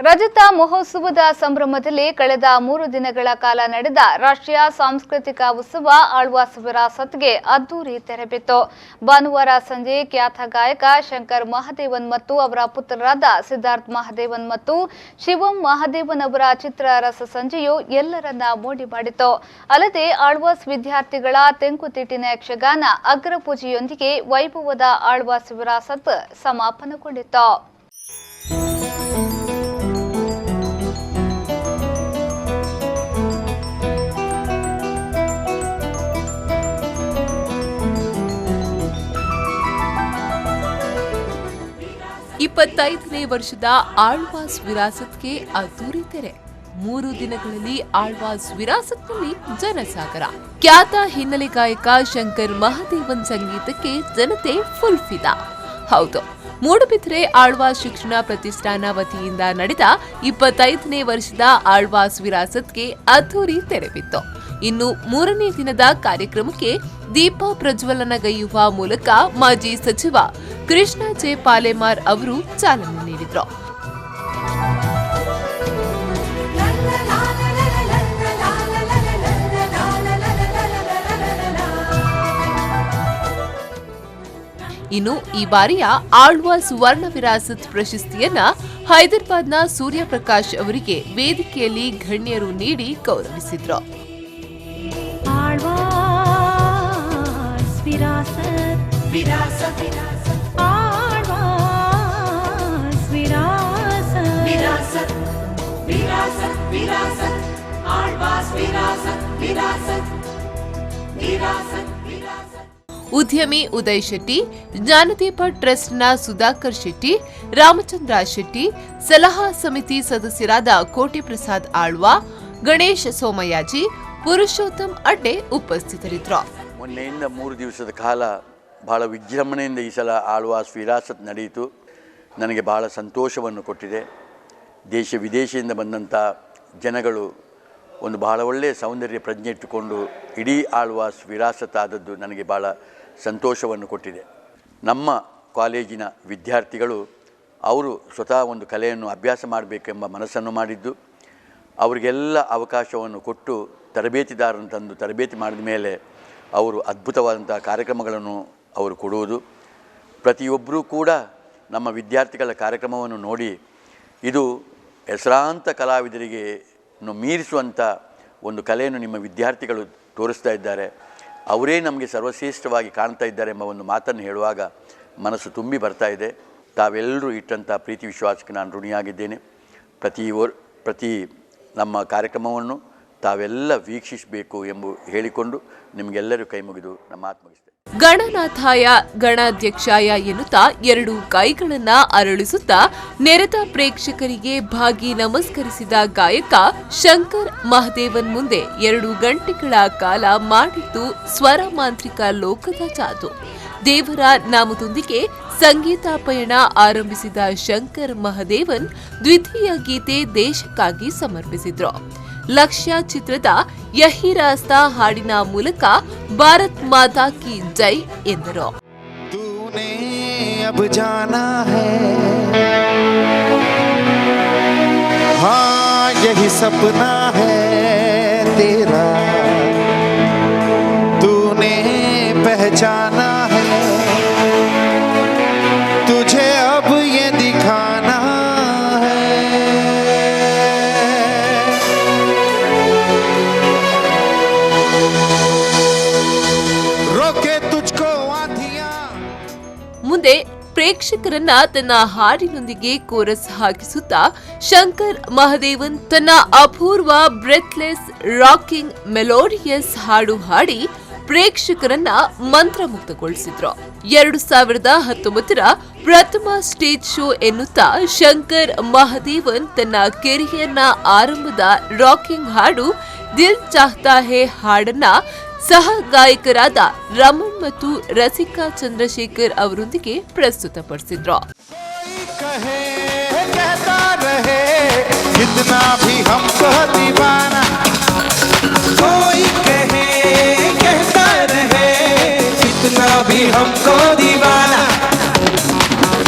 ರಜತ ಮಹೋತ್ಸವದ ಸಂಭ್ರಮದಲ್ಲಿ ಕಳೆದ 3 ದಿನಗಳ ಕಾಲ ನಡೆದ ರಾಷ್ಟ್ರೀಯ ಸಾಂಸ್ಕೃತಿಕ ಉತ್ಸವ ಆಳ್ವಾಸ್ ವಿರಾಸತ್ಗೆ ಅದ್ದೂರಿ ತೆರೆಬಿತ್ತು. ಭಾನುವಾರ ಸಂಜೆ ಖ್ಯಾತ ಗಾಯಕ ಶಂಕರ್ ಮಹದೇವನ್ ಮತ್ತು ಅವರ ಪುತ್ರರಾದ ಸಿದ್ಧಾರ್ಥ್ ಮಹದೇವನ್ ಮತ್ತು ಶಿವಂ ಮಹದೇವನ್ ಅವರ ಚಿತ್ರ ರಸ ಸಂಜೆಯು ಎಲ್ಲರನ್ನ ಮೋಡಿ ಮಾಡಿತು. ಅಲ್ಲದೆ ಆಳ್ವಾಸ್ ವಿದ್ಯಾರ್ಥಿಗಳ ತೆಂಕುತಿಟ್ಟಿನ ಯಕ್ಷಗಾನ ಅಗ್ರಪೂಜೆಯೊಂದಿಗೆ ವೈಭವದ ಆಳ್ವಾಸ್ ವಿರಾಸತ್ ಸಮಾಪನಗೊಂಡಿತು. ಇಪ್ಪತ್ತೈದನೇ ವರ್ಷದ ಆಳ್ವಾಸ್ ವಿರಾಸತ್ಗೆ ಅದ್ದೂರಿ ತೆರೆ. 3 ದಿನಗಳಲ್ಲಿ ಆಳ್ವಾಸ್ ವಿರಾಸತ್ನಲ್ಲಿ ಜನಸಾಗರ. ಖ್ಯಾತ ಹಿನ್ನೆಲೆ ಗಾಯಕ ಶಂಕರ್ ಮಹದೇವನ್ ಸಂಗೀತಕ್ಕೆ ಜನತೆ ಫುಲ್ ಫಿದಾ. ಹೌದು, ಮೂಡುಬಿದಿರೆ ಆಳ್ವಾಸ್ ಶಿಕ್ಷಣ ಪ್ರತಿಷ್ಠಾನ ವತಿಯಿಂದ ನಡೆದ 25ನೇ ವರ್ಷದ ಆಳ್ವಾಸ್ ವಿರಾಸತ್ಗೆ ಅದ್ದೂರಿ ತೆರೆಬಿತ್ತು. ಇನ್ನು 3ನೇ ದಿನದ ಕಾರ್ಯಕ್ರಮಕ್ಕೆ ದೀಪ ಪ್ರಜ್ವಲನಗೈಯುವ ಮೂಲಕ ಮಾಜಿ ಸಚಿವ ಕೃಷ್ಣ ಜೆ ಪಾಲೆಮಾರ್ ಅವರು ಚಾಲನೆ ನೀಡಿದರು. ಇನ್ನು ಈ ಬಾರಿಯ ಆಳ್ವಾಸ್ ಸ್ವರ್ಣ ವಿರಾಸತ್ ಪ್ರಶಸ್ತಿಯನ್ನ ಹೈದರಾಬಾದ್ನ ಸೂರ್ಯಪ್ರಕಾಶ್ ಅವರಿಗೆ ವೇದಿಕೆಯಲ್ಲಿ ಗಣ್ಯರು ನೀಡಿ ಗೌರವಿಸಿದ್ರು. ಉದ್ಯಮಿ ಉದಯ್ ಶೆಟ್ಟಿ, ಜ್ಞಾನದೀಪ ಟ್ರಸ್ಟ್ನ ಸುಧಾಕರ್ ಶೆಟ್ಟಿ, ರಾಮಚಂದ್ರ ಶೆಟ್ಟಿ, ಸಲಹಾ ಸಮಿತಿ ಸದಸ್ಯರಾದ ಕೋಟಿ ಪ್ರಸಾದ್ ಆಳ್ವಾ, ಗಣೇಶ್ ಸೋಮಯಾಜಿ, ಪುರುಷೋತ್ತಮ್ ಅಡ್ಡೆ ಉಪಸ್ಥಿತರಿದ್ದರು. ಮೊನ್ನೆಯಿಂದ 3 ದಿವಸದ ಕಾಲ ಬಹಳ ವಿಜೃಂಭಣೆಯಿಂದ ಈ ಸಲ ಆಳ್ವಾಸ್ ವಿರಾಸತ್ ನಡೆಯಿತು. ನನಗೆ ಬಹಳ ಸಂತೋಷವನ್ನು ಕೊಟ್ಟಿದೆ. ದೇಶ ವಿದೇಶದಿಂದ ಬಂದಂಥ ಜನಗಳು ಒಂದು ಬಹಳ ಒಳ್ಳೆಯ ಸೌಂದರ್ಯ ಪ್ರಜ್ಞೆ ಇಟ್ಟುಕೊಂಡು ಇಡೀ ಆಳ್ವಾಸ್ ವಿರಾಸತ್ ಆದದ್ದು ನನಗೆ ಭಾಳ ಸಂತೋಷವನ್ನು ಕೊಟ್ಟಿದೆ. ನಮ್ಮ ಕಾಲೇಜಿನ ವಿದ್ಯಾರ್ಥಿಗಳು ಅವರು ಸ್ವತಃ ಒಂದು ಕಲೆಯನ್ನು ಅಭ್ಯಾಸ ಮಾಡಬೇಕೆಂಬ ಮನಸ್ಸನ್ನು ಮಾಡಿದ್ದು, ಅವರಿಗೆಲ್ಲ ಅವಕಾಶವನ್ನು ಕೊಟ್ಟು ತರಬೇತಿದಾರನ್ನು ತಂದು ತರಬೇತಿ ಮಾಡಿದ ಮೇಲೆ ಅವರು ಅದ್ಭುತವಾದಂಥ ಕಾರ್ಯಕ್ರಮಗಳನ್ನು ಅವರು ಕೊಡುವುದು. ಪ್ರತಿಯೊಬ್ಬರೂ ಕೂಡ ನಮ್ಮ ವಿದ್ಯಾರ್ಥಿಗಳ ಕಾರ್ಯಕ್ರಮವನ್ನು ನೋಡಿ ಇದು ಹೆಸರಾಂತ ಕಲಾವಿದರಿಗೆ ಮೀರಿಸುವಂಥ ಒಂದು ಕಲೆಯನ್ನು ನಿಮ್ಮ ವಿದ್ಯಾರ್ಥಿಗಳು ತೋರಿಸ್ತಾ ಇದ್ದಾರೆ, ಅವರೇ ನಮಗೆ ಸರ್ವಶ್ರೇಷ್ಠವಾಗಿ ಕಾಣ್ತಾ ಇದ್ದಾರೆ ಎಂಬ ಒಂದು ಮಾತನ್ನು ಹೇಳುವಾಗ ಮನಸ್ಸು ತುಂಬಿ ಬರ್ತಾ ಇದೆ. ತಾವೆಲ್ಲರೂ ಇಟ್ಟಂಥ ಪ್ರೀತಿ ವಿಶ್ವಾಸಕ್ಕೆ ನಾನು ಋಣಿಯಾಗಿದ್ದೇನೆ. ಪ್ರತಿ ನಮ್ಮ ಕಾರ್ಯಕ್ರಮವನ್ನು ತಾವೆಲ್ಲ ವೀಕ್ಷಿಸಬೇಕು ಎಂದು ಹೇಳಿಕೊಂಡು ನಿಮಗೆಲ್ಲರೂ ಕೈ ಮುಗಿದು ನಮ್ಮ ಮಾತು ಮುಗಿಸ್ತೇನೆ. ಗಣನಾಥಾಯ ಗಣಾಧ್ಯಕ್ಷಾಯ ಎನ್ನುತ್ತಾ 2 ಕೈಗಳನ್ನ ಅರಳಿಸುತ್ತಾ ನೆರೆದ ಪ್ರೇಕ್ಷಕರಿಗೆ ಭಾಗಿ ನಮಸ್ಕರಿಸಿದ ಗಾಯಕ ಶಂಕರ್ ಮಹದೇವನ್ ಮುಂದೆ 2 ಗಂಟೆಗಳ ಕಾಲ ಮಾಡಿದ್ದು ಸ್ವರ ಮಾಂತ್ರಿಕ ಲೋಕದ ಜಾದು. ದೇವರ ನಾಮದೊಂದಿಗೆ ಸಂಗೀತ ಪಯಣ ಆರಂಭಿಸಿದ ಶಂಕರ್ ಮಹದೇವನ್ ದ್ವಿತೀಯ ಗೀತೆ ದೇಶಕ್ಕಾಗಿ ಸಮರ್ಪಿಸಿದ್ರು. ಲಕ್ಷ್ಯ ಚಿತ್ರದ ಯಹಿ ರಾಸ್ತಾ ಹಾಡಿನ ಮೂಲಕ ಭಾರತ್ ಮಾತಾ ಕಿ ಜೈ ಎಂದರು. ತೂನೆ ಅಬ್ ಜಾನಾ ಹೈ, ಹಾಂ ಯಹಿ ಸಪನಾ ಹೈ ತೇರಾ, ತೂನೆ ಪಹಚಾನಾ ಹೈ, ತುझे अब ये दिखाना है. ಮುಂದೆ ಪ್ರೇಕ್ಷಕರನ್ನ ತನ್ನ ಹಾಡಿನೊಂದಿಗೆ ಕೋರಸ್ ಹಾಕಿಸುತ್ತಾ ಶಂಕರ್ ಮಹದೇವನ್ ತನ್ನ ಅಪೂರ್ವ ಬ್ರೆತ್ಲೆಸ್ ರಾಕಿಂಗ್ ಮೆಲೋಡಿಯಸ್ ಹಾಡು ಹಾಡಿ ಪ್ರೇಕ್ಷಕರನ್ನ ಮಂತ್ರಮುಗ್ಧಗೊಳಿಸಿದ್ರು. 2019ರ ಪ್ರಥಮ ಸ್ಟೇಜ್ ಶೋ ಎನ್ನುತ್ತಾ ಶಂಕರ್ ಮಹದೇವನ್ ತನ್ನ ಕೆರಿಯರ್ನ ಆರಂಭದ ರಾಕಿಂಗ್ ಹಾಡು ದಿಲ್ ಚಾಹ್ತಾ ಹೇ ಹಾಡನ್ನ ಸಹ ಗಾಯಕರಾದ ರಮಣ್ ಮತ್ತು ರಸಿಕಾ ಚಂದ್ರಶೇಖರ್ ಅವರೊಂದಿಗೆ ಪ್ರಸ್ತುತಪಡಿಸಿದ್ರು.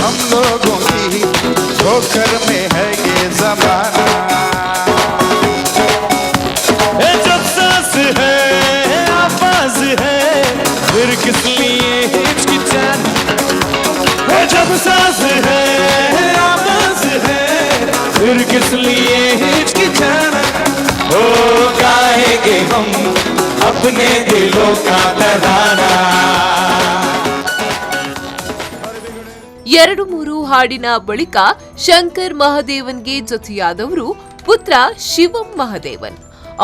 हम लोगों की ठोकर में है ये ज़माना. किस लिए हिचकिचाना, ओ गाएंगे हम अपने दिलों का तराना। 2-3 ಹಾಡಿನ ಬಳಿಕ ಶಂಕರ್ ಮಹದೇವನ್ಗೆ ಜೊತೆಯಾದವರು ಪುತ್ರ ಶಿವಂ ಮಹದೇವನ್.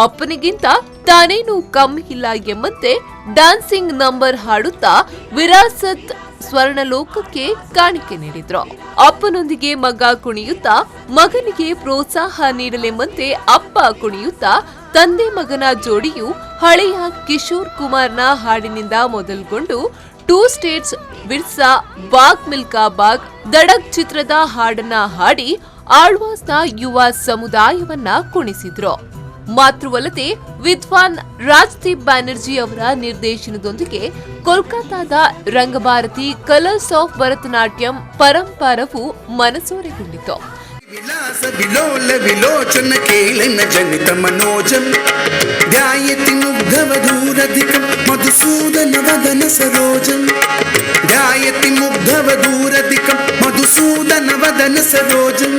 ಅಪ್ಪನಿಗಿಂತ ತಾನೇನು ಕಮ್ಮಿ ಇಲ್ಲ ಎಂಬಂತೆ ಡ್ಯಾನ್ಸಿಂಗ್ ನಂಬರ್ ಹಾಡುತ್ತಾ ವಿರಾಸತ್ ಸ್ವರ್ಣಲೋಕಕ್ಕೆ ಕಾಣಿಕೆ ನೀಡಿದ್ರು. ಅಪ್ಪನೊಂದಿಗೆ ಮಗ ಕುಣಿಯುತ್ತಾ ಮಗನಿಗೆ ಪ್ರೋತ್ಸಾಹ ನೀಡಲೆಂಬಂತೆ ಅಪ್ಪ ಕುಣಿಯುತ್ತಾ ತಂದೆ ಮಗನ ಜೋಡಿಯು ಹಳೆಯ ಕಿಶೋರ್ ಕುಮಾರ್ನ ಹಾಡಿನಿಂದ ಮೊದಲುಗೊಂಡು 2 ಸ್ಟೇಟ್ಸ್, ಬಿರ್ಸಾ, ಬಾಗ್ ಮಿಲ್ಕಾ ಬಾಗ್, ದಡಕ್ ಚಿತ್ರದ ಹಾಡನ್ನ ಹಾಡಿ ಆಳ್ವಾಸ್ನ ಯುವ ಸಮುದಾಯವನ್ನ ಕುಣಿಸಿದ್ರು. ಮಾತ್ರವಲ್ಲದೆ ವಿದ್ವಾನ್ ರಾಜ್ದೀಪ್ ಬ್ಯಾನರ್ಜಿ ಅವರ ನಿರ್ದೇಶನದೊಂದಿಗೆ ಕೋಲ್ಕತಾದ ರಂಗಭಾರತಿ ಕಲರ್ಸ್ ಆಫ್ ಭರತನಾಟ್ಯಂ ಪರಂಪರವು ಮನಸೂರೆಗೊಂಡಿತು. ವಿಲಾಸ ವಿಲೋಲ ವಿಲೋಚನ ಕೇಳನ ಜನಿತ ಮನೋಜಂ ಧ್ಯಾಯತಿ ಮುಗ್ಧವಧೂರಧಿಕಂ ಮಧುಸೂದನ ವದನ ಸರೋಜಂ ಧ್ಯಾಯತಿ ಮುಗ್ಧವಧೂರಧಿಕಂ ಮಧುಸೂದನ ವದನ ಸರೋಜಂ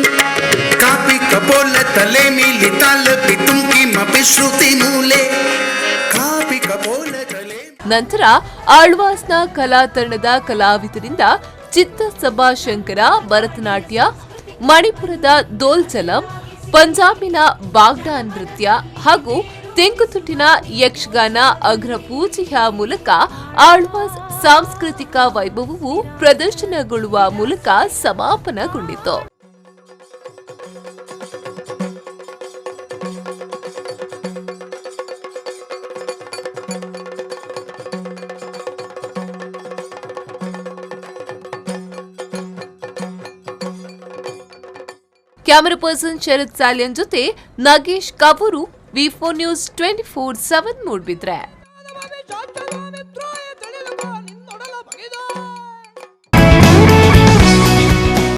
ಕಾಪಿ ಕಪೋಲ ತಲೆ ಮೀಲಿ ತಾಲ ಪಿತುಂಕಿ ಮಪಿ ಶ್ರುತಿ ಮೂಲೆ ಕಾಪಿ ಕಪೋಲ ತಲೆ. ನಂತರ ಆಳ್ವಾಸ್ನ ಕಲಾತರಣದ ಕಲಾವಿದರಿಂದ ಚಿತ್ತ ಸಭಾ ಶಂಕರ ಭರತನಾಟ್ಯ, ಮಣಿಪುರದ ದೋಲ್ಚಲಂ, ಪಂಜಾಬಿನ ಬಾಗ್ಡಾ ನೃತ್ಯ ಹಾಗೂ ತೆಂಕುತುಟ್ಟಿನ ಯಕ್ಷಗಾನ ಅಗ್ರಪೂಜೆಯ ಮೂಲಕ ಆಳ್ವಾಸ್ ಸಾಂಸ್ಕೃತಿಕ ವೈಭವವು ಪ್ರದರ್ಶನಗೊಳ್ಳುವ ಮೂಲಕ ಸಮಾಪನಗೊಂಡಿತು. ಕ್ಯಾಮರಾ ಪರ್ಸನ್ ಶರತ್ ಸಾಲಿಯನ್ ಜೊತೆ ನಾಗೇಶ್ ಕಾವೂರು, ವಿ4 ನ್ಯೂಸ್ 24/7 ಮೂಡ್ಬಿದ್ರೆ.